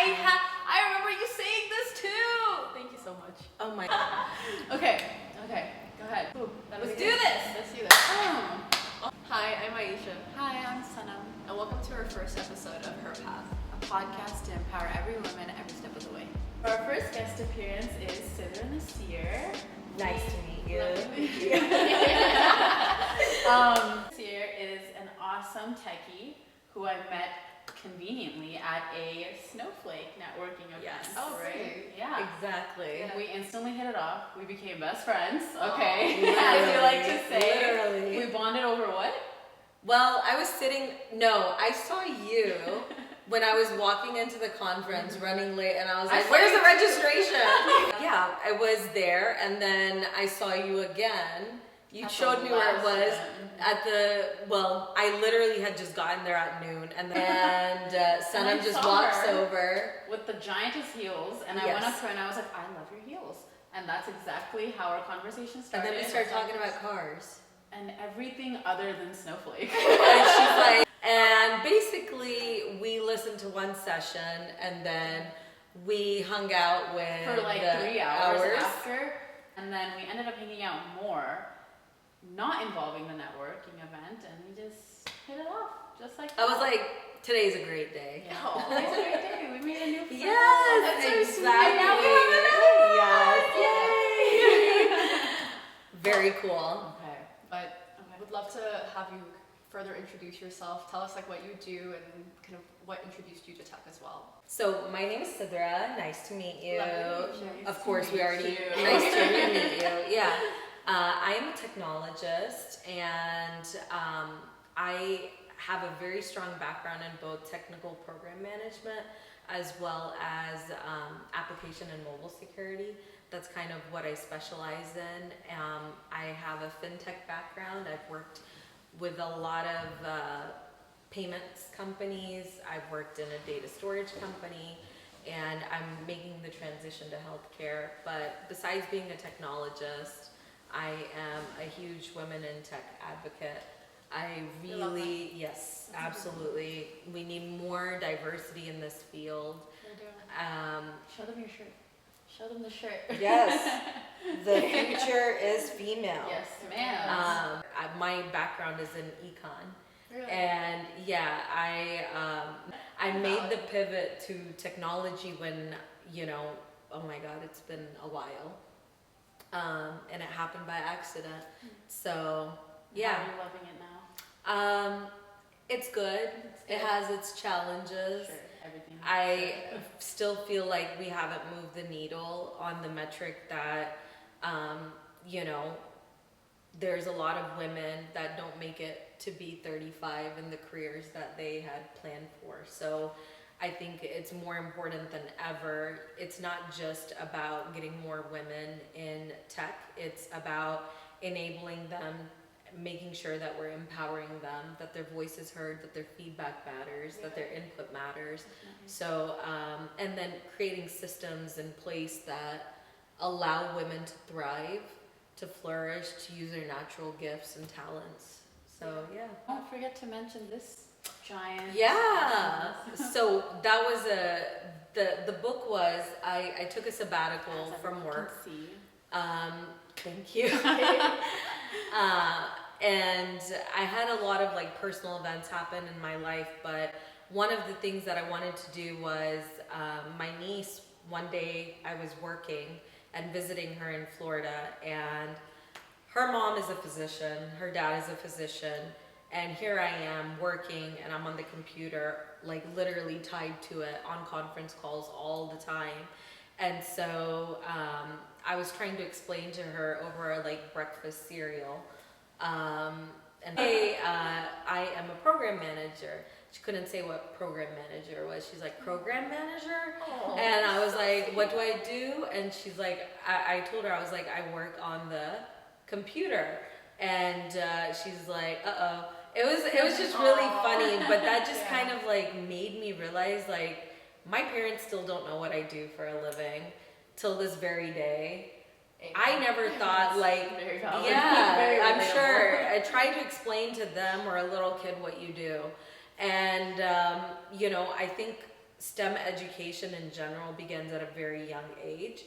I remember you saying this too. Thank you so much. Oh my God. Okay, go ahead. Let's do this. Let's do this. Hi, I'm Aisha. Hi, I'm Sanam. And welcome to our first episode of Her Path, A podcast to empower every woman every step of the way. Our first guest appearance is Sidra Naseer. Nice to meet you. Naseer is an awesome techie who I met conveniently at a Snowflake networking event. Yes. Oh, right? really? Yeah. Exactly. We instantly hit it off. We became best friends. Okay. Literally, As you like to say. literally. We bonded over what? Well, I saw you when I was walking into the conference running late, and I was like, where's the registration? Yeah, I was there, and then I saw you again. You showed me where it was I literally had just gotten there at noon, and Sanam just walks over. With the giantess heels, and I went up to her and I was like, I love your heels. And that's exactly how our conversation started. And then we started talking about cars. And everything other than Snowflake. And she's like, and basically we listened to one session, and then we hung out for like 3 hours after. And then we ended up hanging out more, not involving the networking event, and we just hit it off, just like that. I was like, today's a great day. Yeah. Today's a great day. We made a new friend. Yes, That's so exactly. sweet. And now we have Yes, yay! Very cool. Okay. but I would love to have you further introduce yourself. Tell us like what you do and kind of what introduced you to tech as well. So my name is Sidra. Nice to meet you. Lovely to meet you. Of course, we already you. nice to meet you. Yeah, I am a technologist, and I have a very strong background in both technical program management as well as application and mobile security. That's kind of what I specialize in. I have a fintech background. I've worked with a lot of payments companies. I've worked in a data storage company, and I'm making the transition to healthcare. But besides being a technologist, I am a huge women in tech advocate. Yes, absolutely. We need more diversity in this field. Show them your shirt. Show them the shirt. Yes, the future is female. Yes, ma'am. My background is in econ. Really? And yeah, I made the pivot to technology when, oh my God, it's been a while. And it happened by accident. So yeah. How are you loving it now? It's good. It has its challenges. Sure, everything. I still feel like we haven't moved the needle on the metric that, there's a lot of women that don't make it to be 35 in the careers that they had planned for. So I think it's more important than ever. It's not just about getting more women in tech. It's about enabling them, making sure that we're empowering them, that their voice is heard, that their feedback matters, that their input matters. So, and then creating systems in place that allow women to thrive, to flourish, to use their natural gifts and talents. So, yeah. Don't forget to mention this giant. Yeah. So that was the book was, I took a sabbatical from work. Thank you. And I had a lot of like personal events happen in my life, but one of the things that I wanted to do was my niece, one day I was working and visiting her in Florida, and her mom is a physician, her dad is a physician, and here I am working, and I'm on the computer, like literally tied to it on conference calls all the time. And so I was trying to explain to her over like breakfast cereal, and hey, I am a program manager. She couldn't say what program manager was. She's like, program manager? Oh, and I was like, what do I do? And she's like, I told her, I was like, I work on the computer. And she's like, uh-oh. It was just really funny, but that just kind of like made me realize like my parents still don't know what I do for a living till this very day. I never thought like, I'm sure. I tried to explain to them or a little kid what you do. And, I think STEM education in general begins at a very young age.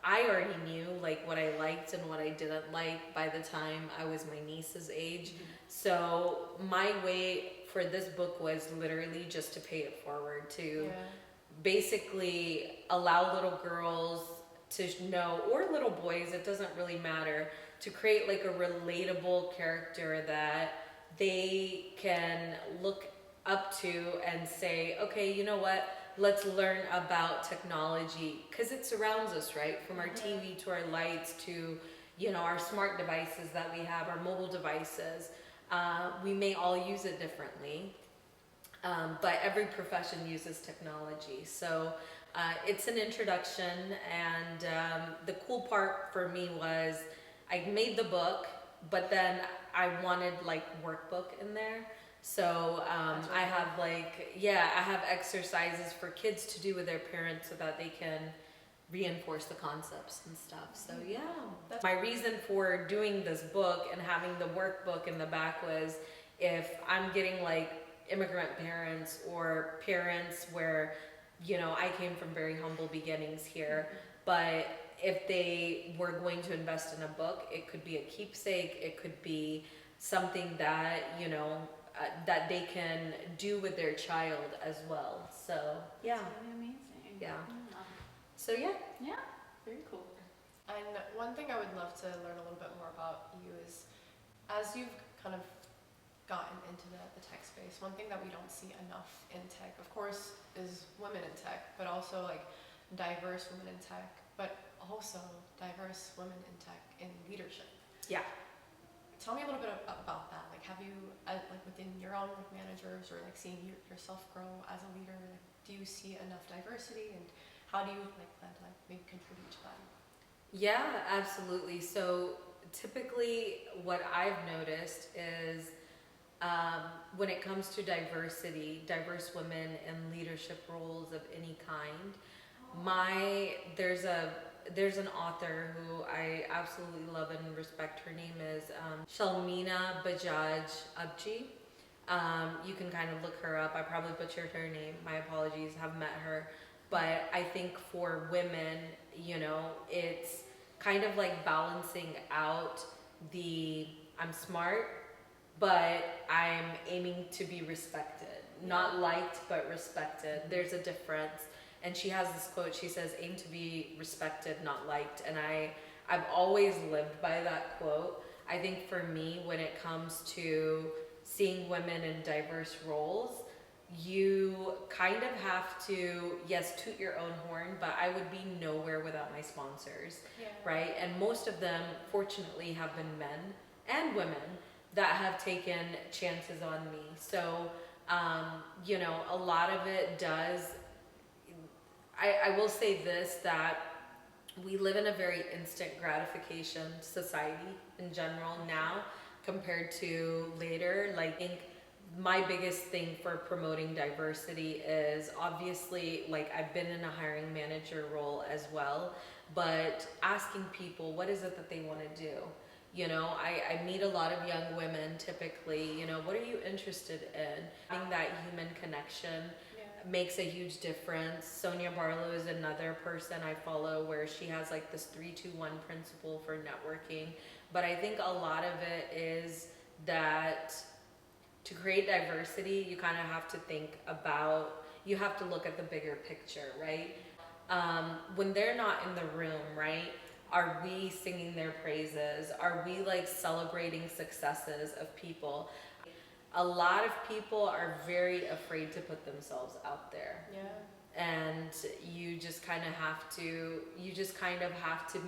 I already knew like what I liked and what I didn't like by the time I was my niece's age. So my way for this book was literally just to pay it forward, to basically allow little girls to know, or little boys, it doesn't really matter, to create like a relatable character that they can look up to and say, okay, you know what? Let's learn about technology, because it surrounds us, right? From our TV to our lights to, you know, our smart devices that we have, our mobile devices. We may all use it differently, but every profession uses technology. So it's an introduction, and the cool part for me was I made the book, but then I wanted like workbook in there. So I have I have exercises for kids to do with their parents so that they can reinforce the concepts and stuff. So yeah, my reason for doing this book and having the workbook in the back was, if I'm getting like immigrant parents or parents where, you know, I came from very humble beginnings here, but if they were going to invest in a book, it could be a keepsake, it could be something that, you know, that they can do with their child as well. So yeah. That's really amazing. Yeah. So yeah. Yeah, very cool. And one thing I would love to learn a little bit more about you is, as you've kind of gotten into the tech space, one thing that we don't see enough in tech, of course, is women in tech, but also like diverse women in tech, but also diverse women in tech in leadership. Yeah. Tell me a little bit about that. Like, have you, like within your own like managers, or like seeing yourself grow as a leader, like, do you see enough diversity, and how do you like plan to like maybe contribute to that? Yeah, absolutely. So typically what I've noticed is when it comes to diversity, diverse women in leadership roles of any kind, there's an author who I absolutely love and respect. Her name is Shalmina Bajaj Abji. You can kind of look her up. I probably butchered her name. My apologies. Have met her. But I think for women, you know, it's kind of like balancing out the I'm smart, but I'm aiming to be respected. Not liked, but respected. There's a difference. And she has this quote, she says, aim to be respected, not liked. And I've always lived by that quote. I think for me, when it comes to seeing women in diverse roles, you kind of have to, yes, toot your own horn, but I would be nowhere without my sponsors, right? And most of them, fortunately, have been men and women that have taken chances on me. So, you know, a lot of it does, I will say this, that we live in a very instant gratification society in general now compared to later. Like, I think my biggest thing for promoting diversity is obviously, like, I've been in a hiring manager role as well, but asking people what is it that they want to do. You know, I meet a lot of young women typically, you know, what are you interested in? Having that human connection makes a huge difference. Sonia Barlow is another person I follow where she has like this 3-2-1 principle for networking. But I think a lot of it is that to create diversity, you kind of have to think about, you have to look at the bigger picture, right? When they're not in the room, right? Are we singing their praises? Are we like celebrating successes of people? A lot of people are very afraid to put themselves out there. And you just kind of have to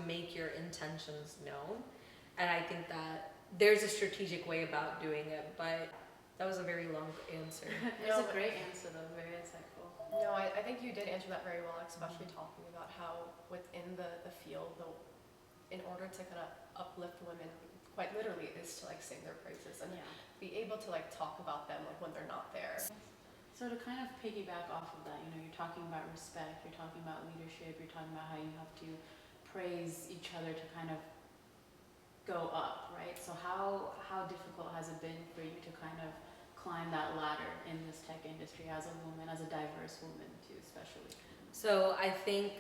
make your intentions known. And I think that there's a strategic way about doing it, but that was a very long answer. It was a great answer though, very insightful. No, I think you did answer that very well, especially talking about how within the field, in order to kind of uplift women, quite literally, is to like sing their praises and be able to like talk about them like when they're not there. So to kind of piggyback off of that, you know, you're talking about respect, you're talking about leadership, you're talking about how you have to praise each other to kind of go up, right? So how difficult has it been for you to kind of climb that ladder in this tech industry as a woman, as a diverse woman too, especially? So I think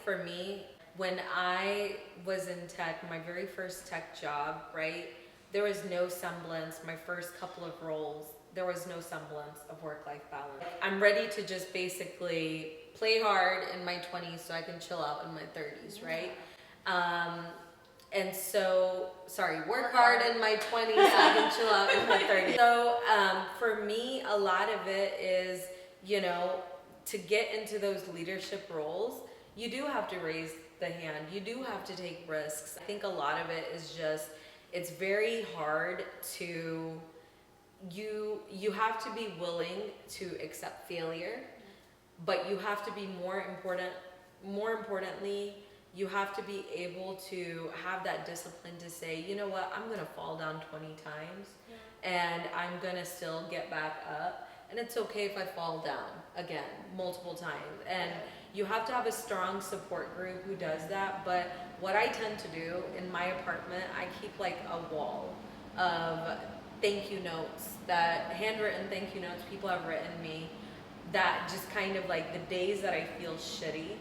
for me, when I was in tech, my very first tech job, right, there was no semblance, my first couple of roles, there was no semblance of work-life balance. I'm ready to just basically play hard in my 20s so I can chill out in my 30s, right? And so, work hard in my 20s so I can chill out in my 30s. So for me, a lot of it is, you know, to get into those leadership roles, you do have to raise the hand. You do have to take risks. I think a lot of it is just, it's very hard to, you have to be willing to accept failure, but you have to be more importantly, you have to be able to have that discipline to say, you know what, I'm gonna fall down 20 times and I'm gonna still get back up. And it's okay if I fall down again, multiple times. And you have to have a strong support group who does that. But what I tend to do in my apartment, I keep like a wall of thank you notes, that handwritten thank you notes people have written me, that just kind of like the days that I feel shitty,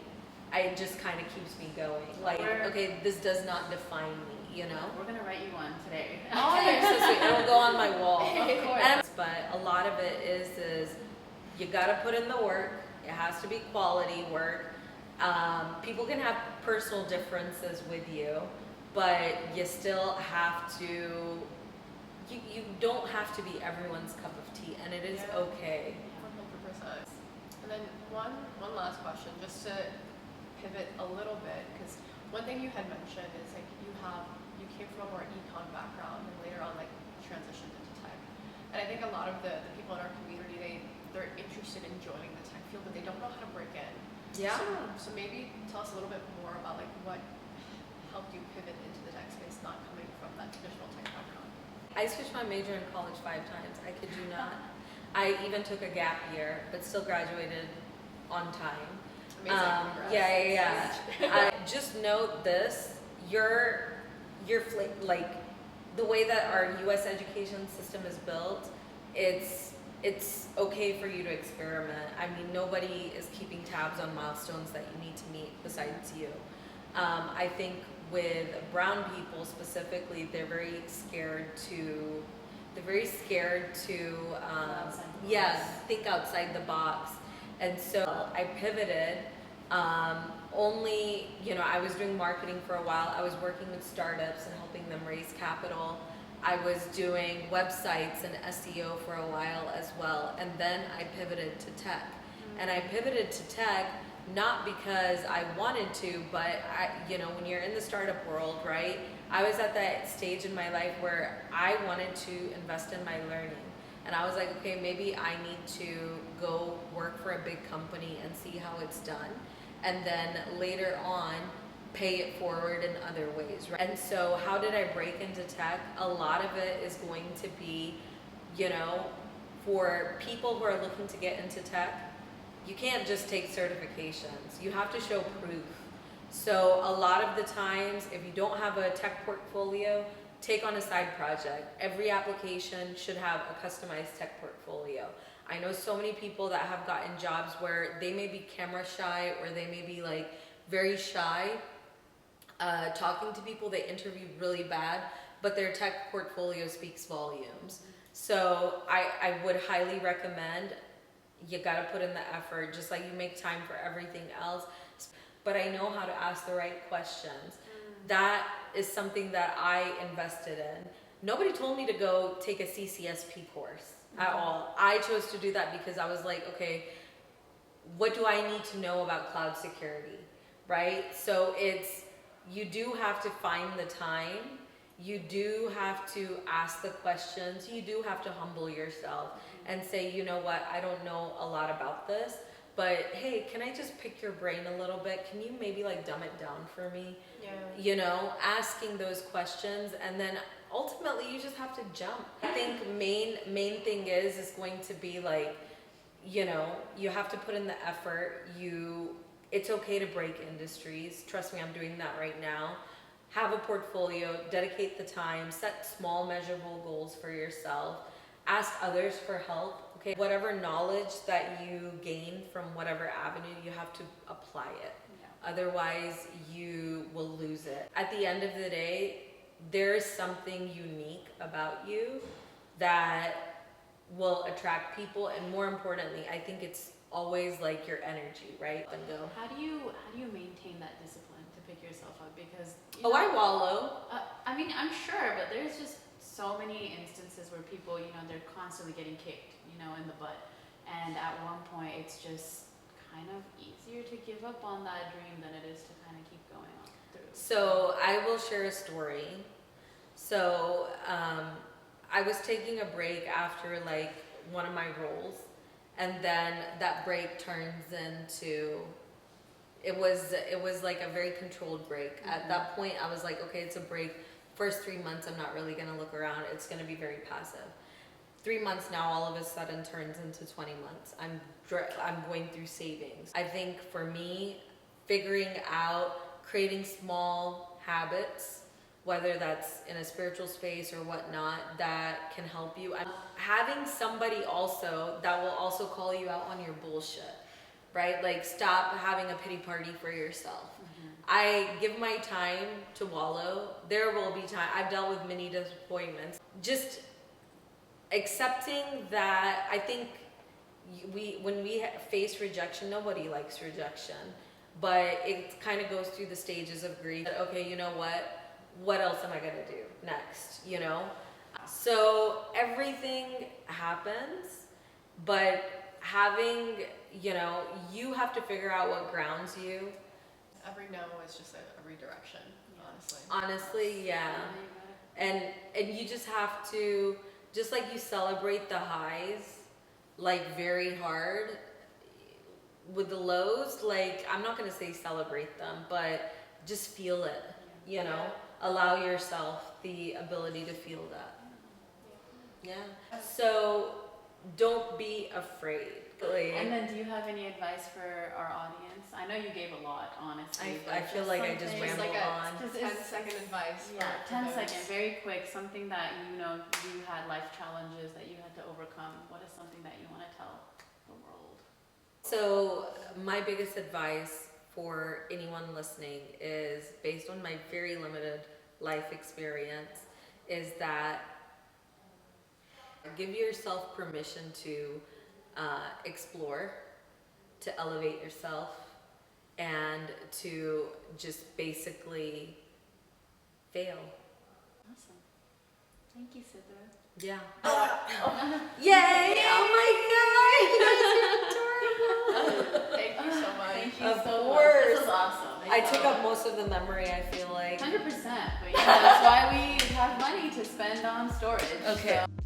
it just kind of keeps me going. Like, okay, this does not define me, you know? We're gonna write you one today. Oh, you're so sweet. It'll go on my wall. Of course. But a lot of it is you gotta put in the work. It has to be quality work. People can have personal differences with you, but you still have to, you don't have to be everyone's cup of tea, and it is okay. 100%. And then one last question, just to pivot a little bit, because one thing you had mentioned is like you came from a more econ background and later on like transitioned into tech. And I think a lot of the people in our community, they're interested in joining the tech field, but they don't know how to break in. Yeah. So maybe tell us a little bit more about like what helped you pivot into the tech space, not coming from that traditional tech background. I switched my major in college 5 times. I kid you not. I even took a gap year, but still graduated on time. Amazing. Yeah. I just note this: you're like the way that our U.S. education system is built. It's okay for you to experiment. I mean, nobody is keeping tabs on milestones that you need to meet besides you. I think with brown people specifically, they're very scared to think outside the box. And so I pivoted. I was doing marketing for a while. I was working with startups and helping them raise capital. I was doing websites and SEO for a while as well. And then I pivoted to tech. And I pivoted to tech not because I wanted to, but when you're in the startup world, right? I was at that stage in my life where I wanted to invest in my learning. And I was like, okay, maybe I need to go work for a big company and see how it's done. And then later on, pay it forward in other ways, right? And so how did I break into tech? A lot of it is going to be, for people who are looking to get into tech, you can't just take certifications. You have to show proof. So a lot of the times, if you don't have a tech portfolio, take on a side project. Every application should have a customized tech portfolio. I know so many people that have gotten jobs where they may be camera shy or they may be like very shy talking to people. They interview really bad, but their tech portfolio speaks volumes. So I would highly recommend, you gotta put in the effort, just like you make time for everything else. But I know how to ask the right questions. That is something that I invested in. Nobody told me to go take a CCSP course at all. I chose to do that because I was like, okay, what do I need to know about cloud security, right? So you do have to find the time. You do have to ask the questions. You do have to humble yourself and say, you know what, I don't know a lot about this, but hey, can I just pick your brain a little bit? Can you maybe like dumb it down for me? Yeah. Asking those questions, and then ultimately you just have to jump. I think main thing is going to be like, you have to put in the effort. It's okay to break industries. Trust me, I'm doing that right now. Have a portfolio, dedicate the time, set small measurable goals for yourself. ask others for help. Okay, whatever knowledge that you gain from whatever avenue, you have to apply it. Yeah. Otherwise, you will lose it. At the end of the day, there is something unique about you that will attract people, and more importantly, I think it's always like your energy, right? And go. How do you maintain that discipline to pick yourself up? Because I wallow. I mean, I'm sure, but there's just so many instances where people, they're constantly getting kicked, in the butt, and at one point it's just kind of easier to give up on that dream than it is to kind of keep going on through. So I will share a story. So I was taking a break after like one of my roles, and then that break turns into, it was like a very controlled break. At that point I was like, okay, it's a break. First 3 months I'm not really gonna look around, it's gonna be very passive. 3 months now all of a sudden turns into 20 months. I'm going through savings. I think for me, figuring out, creating small habits, whether that's in a spiritual space or whatnot, that can help you. Having somebody also that will also call you out on your bullshit, right? Like, stop having a pity party for yourself. I give my time to wallow. There will be time. I've dealt with many disappointments. Just accepting that. I think when we face rejection, nobody likes rejection, but it kind of goes through the stages of grief. Okay, you know what else am I gonna do next? So everything happens, but having, you have to figure out what grounds you. Every no is just a redirection, honestly. Honestly, yeah. And you just have to, just like you celebrate the highs, like very hard, with the lows, like, I'm not gonna say celebrate them, but just feel it, allow yourself the ability to feel that. Yeah. So don't be afraid. And then do you have any advice for our audience? I know you gave a lot, honestly. I feel like I just Just rambled like on. 10-second advice. Yeah, for 10 those. seconds, very quick, something that you had life challenges that you had to overcome. What is something that you want to tell the world? So my biggest advice for anyone listening is, based on my very limited life experience, is that give yourself permission to explore, to elevate yourself, and to just basically fail. Awesome. Thank you, Sidra. Yeah. Oh, Yay! Oh my god! Thank you so much. Thank you Of so course. much. This was awesome. I took up most of the memory, I feel like. 100%, but that's why we have money to spend on storage. Okay. So.